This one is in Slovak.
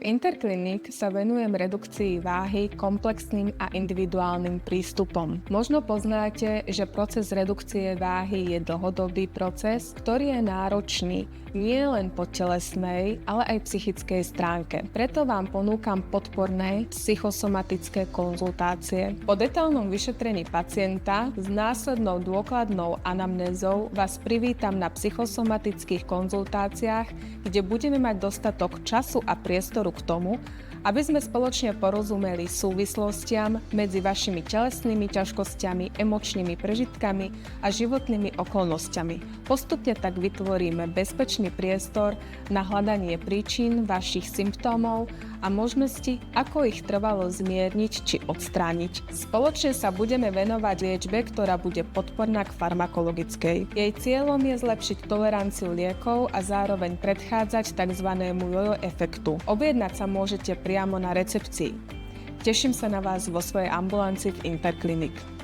Interclinic sa venujem redukcii váhy komplexným a individuálnym prístupom. Možno poznáte, že proces redukcie váhy je dlhodobý proces, ktorý je náročný nie len po telesnej, ale aj psychickej stránke. Preto vám ponúkam podporné psychosomatické konzultácie. Po detailnom vyšetrení pacienta s následnou dôkladnou anamnézou vás privítam na psychosomatických konzultáciách, kde budeme mať dostatok času a priestoru k tomu, aby sme spoločne porozumeli súvislostiam medzi vašimi telesnými ťažkosťami, emočnými prežitkami a životnými okolnostiami. Postupne tak vytvoríme bezpečný priestor na hľadanie príčin vašich symptómov a možnosti, ako ich trvalo zmierniť či odstrániť. Spoločne sa budeme venovať liečbe, ktorá bude podporná k farmakologickej. Jej cieľom je zlepšiť toleranciu liekov a zároveň predchádzať tzv. Jojo efektu. Objednať sa môžete priamo na recepcii. Teším sa na vás vo svojej ambulancii v Interclinic.